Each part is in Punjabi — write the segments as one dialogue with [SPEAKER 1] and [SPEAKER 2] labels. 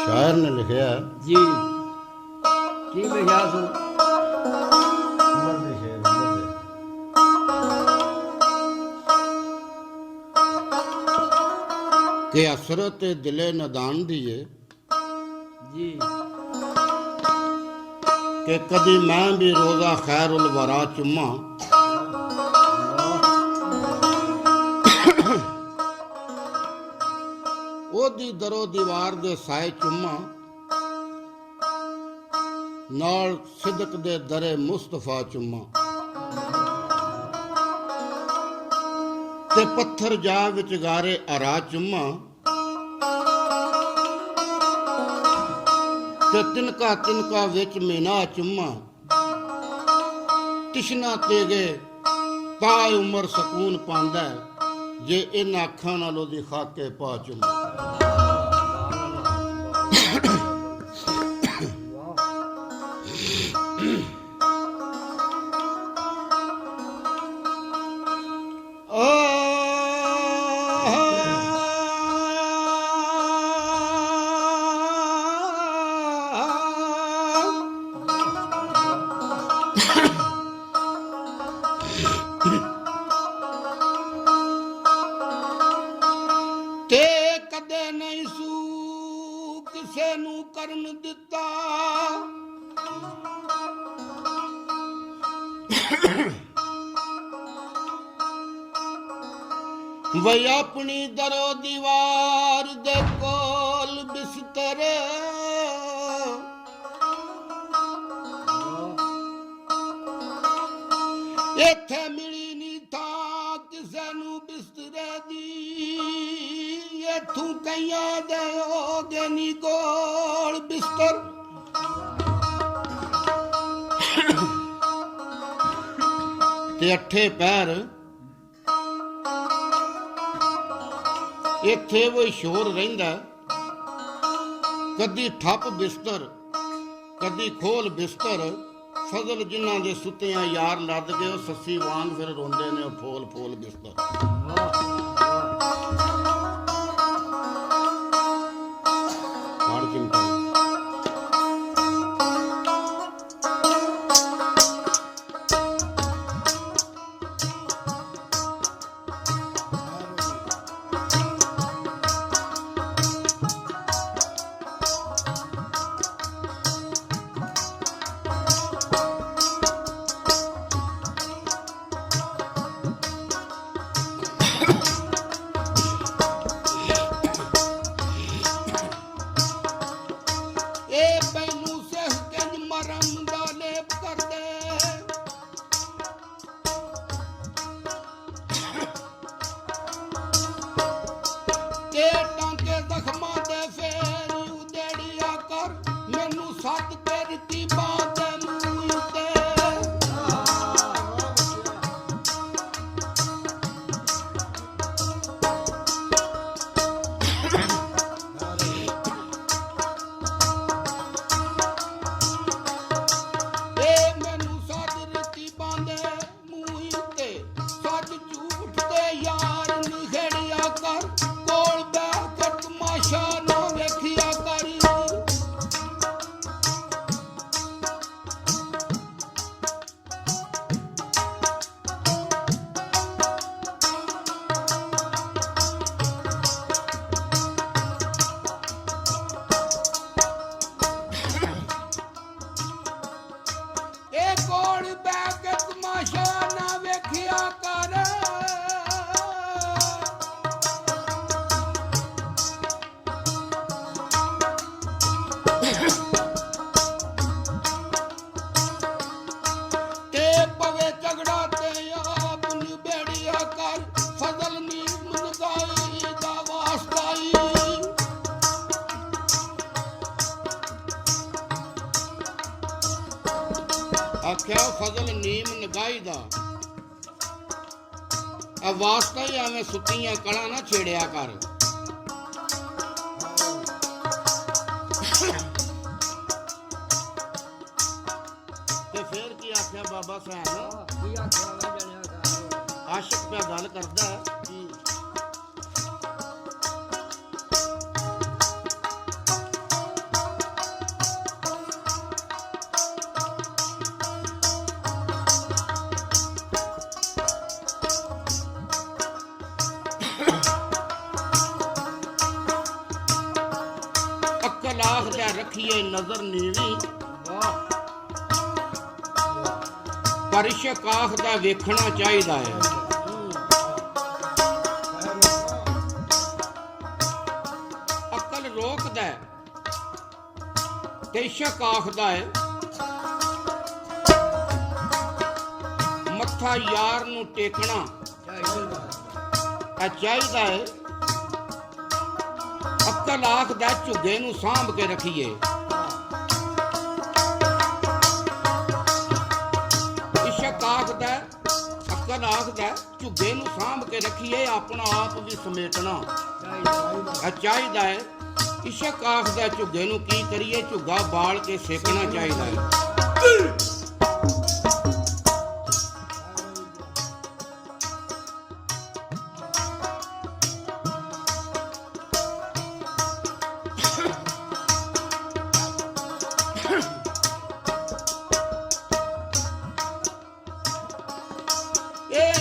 [SPEAKER 1] ਸ਼ਾਇਰ ਨੇ ਲਿਖਿਆ
[SPEAKER 2] ਜੀ ਕੀ ਲਿਖਿਆ ਸੋ
[SPEAKER 1] ਉਮਰ ਦੇ ਸ਼ੇਰ ਉਮਰ ਦੇ ਕਿ ਅਸਰਤ ਦਿਲੇ ਨਦਾਨ ਦੀਏ
[SPEAKER 2] ਜੀ
[SPEAKER 1] ਕਿ ਕਦੀ ਮੈਂ ਵੀ ਰੋਜ਼ਾ ਖੈਰੁਲ ਵਰਾ ਚੁੰਮਾ ਉਹਦੀ ਦਰੋ ਦੀਵਾਰ ਦੇ ਸਾਏ ਚੁੰਮਾ ਨਾਲ ਸਿਦਕ ਦੇ ਦਰੇ ਮੁਸਤਫਾ ਚੁੰਮਾ ਤੇ ਪੱਥਰ ਜਾ ਵਿੱਚ ਗਾਰੇ ਅਰਾ ਚੁੰਮਾ ਤੇ ਤਿਨਕਾ ਤਿਨਕਾ ਵਿੱਚ ਮੀਨਾ ਚੁੰਮਾ ਤਿਸ਼ਨਾ ਤੇ ਗਏ ਤਾਂ ਉਮਰ ਸਕੂਨ ਪਾਉਂਦਾ ਜੇ ਇਹਨਾਂ ਅੱਖਾਂ ਨਾਲ ਉਹਦੀ ਖਾਕੇ ਪਾ ਚੁੰਮਾ ਤੇ ਕਦੇ ਨਹੀਂ ਸੂ ਕਿਸੇ ਨੂੰ ਕਰਨ ਦਿੱਤਾ ਵਈ ਆਪਣੀ ਦਰੋ ਦੀਵਾਰ ਦੇ ਕੋਲ ਬਿਸਤਰ ਇੱਥੇ ਮਿਲੀ ਨੀ ਥਾਂ ਕਿਸੇ ਨੂੰ ਬਿਸਤਰੇ ਦੀ ਇੱਥੋਂ ਕਈਆਂ ਦੇ ਹੋਗੇ ਨੀ ਕੋਲ ਬਿਸਤਰ ਤੇ ਅੱਠੇ ਪੈਰ ਇੱਥੇ ਉਹ ਸ਼ੋਰ ਰਹਿੰਦਾ ਕਦੀ ਠੱਪ ਬਿਸਤਰ ਕਦੀ ਖੋਲ ਬਿਸਤਰ ਫਜ਼ਲ ਜਿਨ੍ਹਾਂ ਦੇ ਸੁੱਤਿਆਂ ਯਾਰ ਲੱਦ ਗਏ ਉਹ ਸੱਸੀ ਵਾਂਗ ਫਿਰ ਰੋਂਦੇ ਨੇ ਉਹ ਫੋਲ ਫੋਲ ਬਿਸਤਰ ਹਾਰ ਚਿੰਤਾ ਆਖਿਆ ਫਜ਼ਲ ਨੀਮ ਨਗਾਈ ਦਾ ਆ ਵਾਸਤਾ ਹੀ ਐਵੇਂ ਸੁੱਤੀਆਂ ਕਲਾਂ ਨਾ ਛੇੜਿਆ ਕਰ ਤੇ ਫੇਰ ਕੀ ਆਖਿਆ ਬਾਬਾ ਸਾਹਿਬ
[SPEAKER 2] ਕੀ ਆਖਿਆ ਵਾ ਜਣਿਆ ਕਰ
[SPEAKER 1] ਆਸ਼ਿਕ ਪਿਆ ਗੱਲ ਕਰਦਾ ਕਿ ਅਕਲ ਆਖਦਾ ਰੱਖੀਏ ਨਜ਼ਰ ਨੀਵੀਂ,
[SPEAKER 2] ਵਾਹ
[SPEAKER 1] ਪਰ ਇਸ਼ਕ ਆਖਦਾ ਵੇਖਣਾ ਚਾਹੀਦਾ ਹੈ। ਅਕਲ ਰੋਕਦਾ ਹੈ ਤੇ ਇਸ਼ਕ ਆਖਦਾ ਹੈ ਮੱਥਾ ਯਾਰ ਨੂੰ ਟੇਕਣਾ ਚਾਹੀਦਾ ਹੈ। ਅਕਲ ਆਖਦਾ ਝੁੱਗੇ ਨੂੰ ਸਾਂਭ ਕੇ ਰੱਖੀਏ, ਇਸ਼ਕ ਆਖਦਾ ਅਕਲ ਆਖਦਾ ਝੁੱਗੇ ਨੂੰ ਸਾਂਭ ਕੇ ਰੱਖੀਏ, ਆਪਣਾ ਆਪ ਵੀ ਸਮੇਟਣਾ ਚਾਹੀਦਾ ਹੈ। ਇਸ਼ਕ ਆਖਦਾ ਝੁੱਗੇ ਨੂੰ ਕੀ ਕਰੀਏ, ਝੁੱਗਾ ਬਾਲ ਕੇ ਸੇਕਣਾ ਚਾਹੀਦਾ ਹੈ।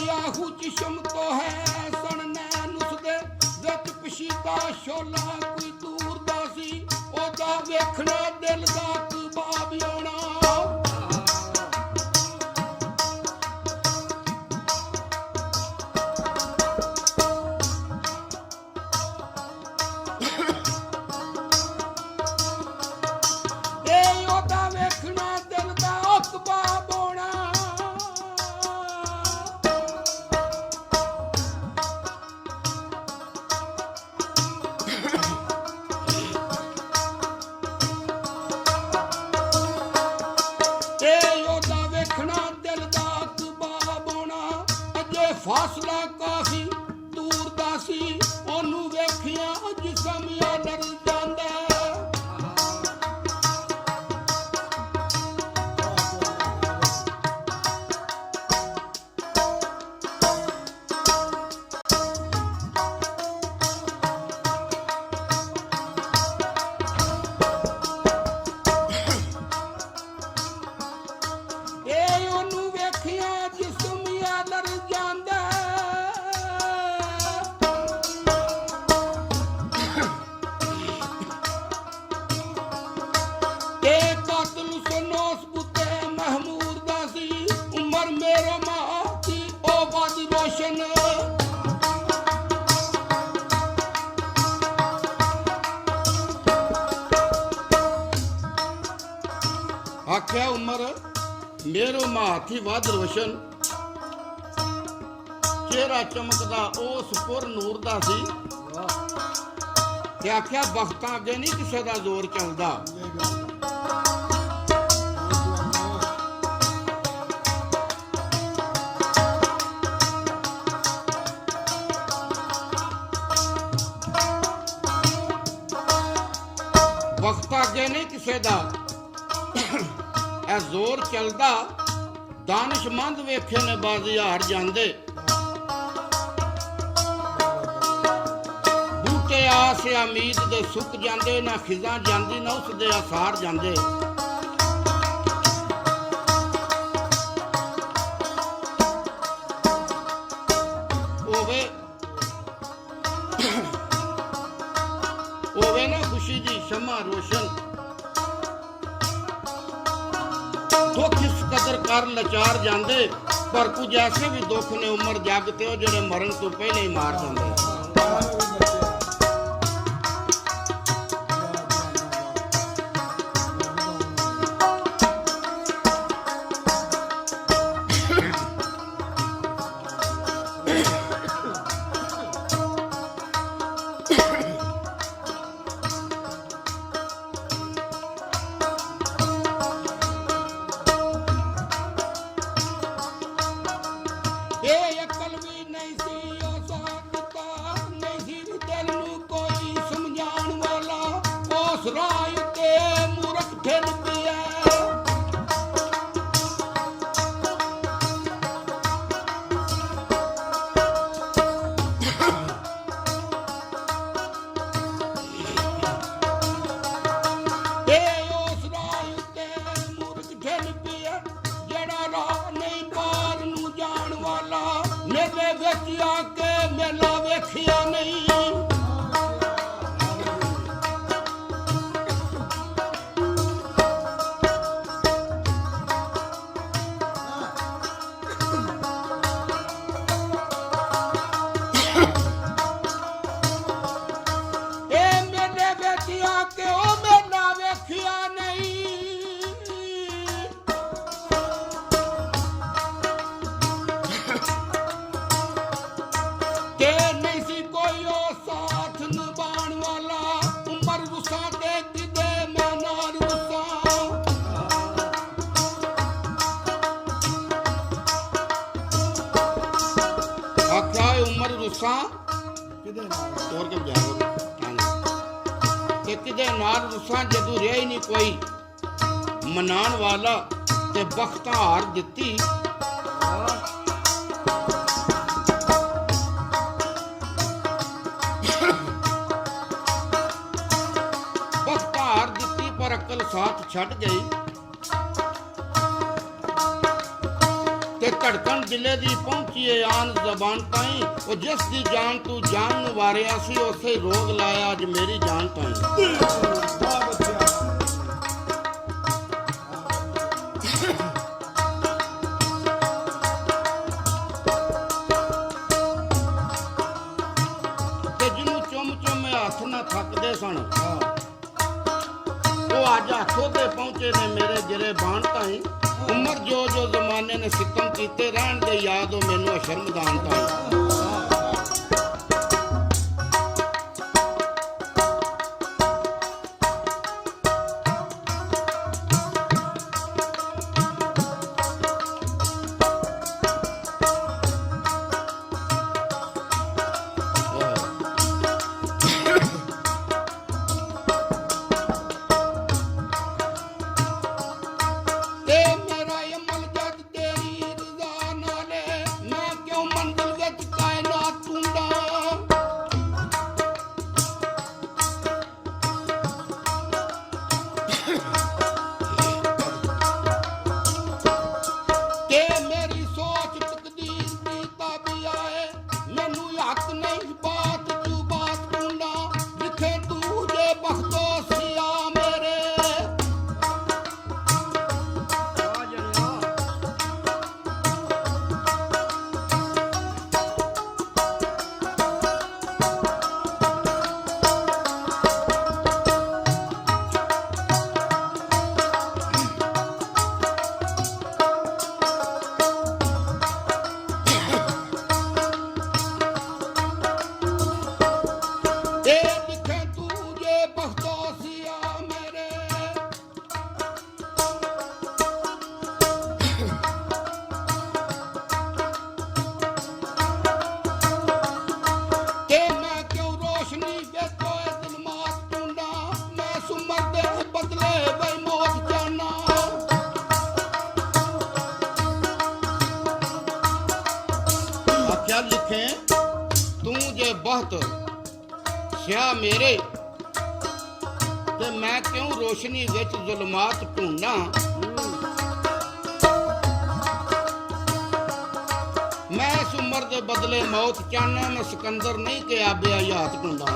[SPEAKER 1] ਯਾਹੂ ਚਿਸ਼ਮ ਤੋਂ ਹੈ ਸਣ ਨੈਣ ਉਸਦੇ ਵਿੱਚ ਪਸ਼ੀਦਾ ਸ਼ੋਲਾ, ਕੋਈ ਦੂਰ ਦਾ ਸੀ ਉਹਦਾ ਵੇਖਣਾ ਦਿਲ ਦਾ ਕਬਾਬ ਆਉਣਾ। ਇਹ ਉਹਦਾ ਵੇਖਣਾ ਦਿਲ ਦਾ ਕਬਾਬ ਆਉਣਾ। ਫਾਸਲਾ ਕਾਫੀ ਦੂਰ ਦਾ ਸੀ, ਉਹਨੂੰ ਵੇਖਿਆ ਜਿਸਮ ਆ ਡਰ ਜਾਂਦਾ। ਇਹ ਉਹਨੂੰ ਵੇਖਿਆ ਜਿਸਮ ਆ ਡਰ ਜਾਂਦਾ। ਆਖਿਆ ਉਮਰ ਮੇਰੋ ਮਾਥੀ ਵੱਧ ਰੋਸ਼ਨ, ਚਿਹਰਾ ਚਮਕਦਾ ਉਸ ਪੁਰ ਨੂਰ ਦਾ ਸੀ। ਤੇ ਆਖਿਆ ਬਖਤਾਂ ਅੱਗੇ ਨਹੀਂ ਕਿਸੇ ਦਾ ਜ਼ੋਰ ਚੱਲਦਾ। ਬਖਤਾਂ ਅੱਗੇ ਨਹੀਂ ਕਿਸੇ ਦਾ ਇਹ ਜ਼ੋਰ ਚੱਲਦਾ। ਦਾਨਿਸ਼ਮੰਦ ਵੇਖੇ ਨੇ ਬਾਜ਼ੀ ਹਾਰ ਜਾਂਦੇ, ਬੂਟੇ ਆਸ ਉਮੀਦ ਦੇ ਸੁੱਕ ਜਾਂਦੇ, ਨਾ ਖਿਜ਼ਾਂ ਜਾਂਦੀ ਨਾ ਉਸ ਦੇ ਆਸਾਰ ਜਾਂਦੇ। ਹੋਵੇ ਨਾ ਖੁਸ਼ੀ ਦੀ ਸ਼ਮਾ ਰੋਸ਼ਨ, ਦੁੱਖ ਇਸ ਕਦਰ ਕਰ ਲਾਚਾਰ ਜਾਂਦੇ, ਪਰ ਕੁਝ ਐਸੇ ਵੀ ਦੁੱਖ ਨੇ ਉਮਰ ਜੱਗ ਤੇ ਉਹ ਜਿਹੜੇ ਮਰਨ ਤੋਂ ਪਹਿਲੇ ਹੀ ਮਾਰ ਜਾਂਦੇ। ਇਹ ਅਕਲ ਵੀ ਨਹੀਂ ਸੀ ਉਹ ਸਾਖਤਾ, ਨਹੀਂ ਸੀ ਦਿਲ ਨੂੰ ਕੋਈ ਸਮਝਾਉਣ ਵਾਲਾ, ਉਸ ਰਾਹ ਉੱਤੇ ਮੂਰਖ ਠਿਲ ਪਿਆ। ਇਹ ਉਸ ਰਾਹ ਉੱਤੇ ਮੂਰਖ ਠਿਲ ਪਿਆ, ਜਿਹੜਾ ਰਾਹ ਨਹੀਂ ਪਾਰ ਨੂੰ ਜਾਣ ਵਾਲਾ, ਮੇਰੇ ਵਿੱਚ ਆ ਕੇ ਮੇਲਾ ਵੇਖਿਆ ਨਹੀਂ। ਦੁਨੀਆ ਕਿਉਂ ਮੇਲਾ ਵੇਖਿਆ ਨਹੀਂ ਕਿ ਨਹੀਂ ਸੀ ਕੋਈ ਉਹ ਸਾਥ ਨਿਭਾਉਣ ਵਾਲਾ ਉਮਰ ਰੁੱਸਾਂ ਤੇ ਕਿਤੇ ਮੈਂ ਨਾ ਰੁੱਸਾਂ ਆਖਿਆ ਉਮਰ ਰੁੱਸਾਂ
[SPEAKER 3] ਕਿਹਦੇ ਨਾਲ
[SPEAKER 1] ਤੋਰ ਕੇ ਬਜਾਇਆ ਤੇ ਕਿਤੇ ਨਾਲ ਰੁੱਸਾਂ ਜਦੋਂ ਰਿਹਾ ਹੀ ਨਹੀਂ ਕੋਈ ਮਨਾਉਣ ਵਾਲਾ ਤੇ ਬਖਤਾਂ ਹਾਰ ਦਿੱਤੀ ਬਖਤਾਂ ਹਾਰ ਦਿੱਤੀ ਪਰ ਅਕਲ ਸਾਥ ਛੱਡ ਗਈ ਤੇ ਧੜਕਣ ਦਿਲੇ ਦੀ ਪਹੁੰਚੀ ਏ ਆਨ ਜ਼ਬਾਨ ਤਾਈਂ ਉਹ ਜਿਸ ਦੀ ਜਾਨ ਤੂੰ ਜਾਨ ਨੂੰ ਵਾਰਿਆ ਸੀ ਉਸੇ ਰੋਗ ਲਾਇਆ ਅੱਜ ਮੇਰੀ ਜਾਨ ਤਾਈਂ
[SPEAKER 3] ਵਾਹ ਬੱਚਿਆ
[SPEAKER 1] ਤੇ ਜਿਹਨੂੰ ਚੁੰਮ ਚੁੰਮ ਹੱਥ ਨਾ ਥੱਕਦੇ ਸਨ ਉਹ ਅੱਜ ਹੱਥੋਂ ਤੇ ਪਹੁੰਚੇ ਨੇ ਮੇਰੇ ਗਿਰੇ ਬਾਣ ਤਾਈਂ ਉਮਰ ਜੋ ਜੋ ਜ਼ਮਾਨੇ ਨੇ ਸਿੱਤਮ ਕੀਤੇ ਰਹਿਣ ਦੇ ਯਾਦ ਉਹ ਮੈਨੂੰ ਸ਼ਰਮਦਾਨ ਤਾਈਂ ਤੇ ਮੇਰਾ ਅਮਲ ਜਦ ਤੇਰੀ ਰਜ਼ਾ ਨਾਲੇ ਮੈਂ ਕਿਉਂ ਮੰਜ਼ਿਲ ਵਿੱਚ ਕਾਇਨਾਤ ਟੁੰਡਾ ਕਿ ਮੇਰੀ ਸੋਚ ਤਕਦੀਰ ਦੀ ਤਾਬਿਆ ਹੈ ਮੈਨੂੰ ਹੱਕ ਨਹੀਂ ਬਾਤ ਤੂੰ ਬਾਤ ਟੁੰਡਾ ਜਿੱਥੇ ਤੂੰ ਜੇ ਬਖਤੋ ਸਿਆ ਮੇਰੇ
[SPEAKER 2] ਆ ਜਣਿਆ
[SPEAKER 1] ਤੇ ਜਿੱਥੇ ਤੂੰ ਜੇ ਬਖਤੋ ਸਿਆ ਮੇਰੇ ਤੇ ਮੈਂ ਕਿਉਂ ਰੋਸ਼ਨੀ ਵੇਖੋ ਇਹ ਜ਼ੁਲਮਾਤ ਟੁੰਡਾ ਮੈਂ ਸੁਮਰ ਦੇ ਬਦਲੇ ਬਈ ਮੌਤ ਜਾਨਾ ਆਖਿਆ ਲਿਖੇ ਤੂੰ ਜੇ ਬਹੁਤ ਸਿਆ ਮੇਰੇ ਤੇ ਮੈਂ ਕਿਉਂ ਰੋਸ਼ਨੀ ਵਿੱਚ ਜ਼ੁਲਮਾਤ ਢੂੰਡਾਂ ਮੈਂ ਇਸ ਉਮਰ ਦੇ ਬਦਲੇ ਮੌਤ ਚਾਹਨਾ ਮੈਂ ਸਿਕੰਦਰ ਨਹੀਂ ਕਿ ਆਬਿਆ ਯਾਤ ਢੂੰਡਾਂ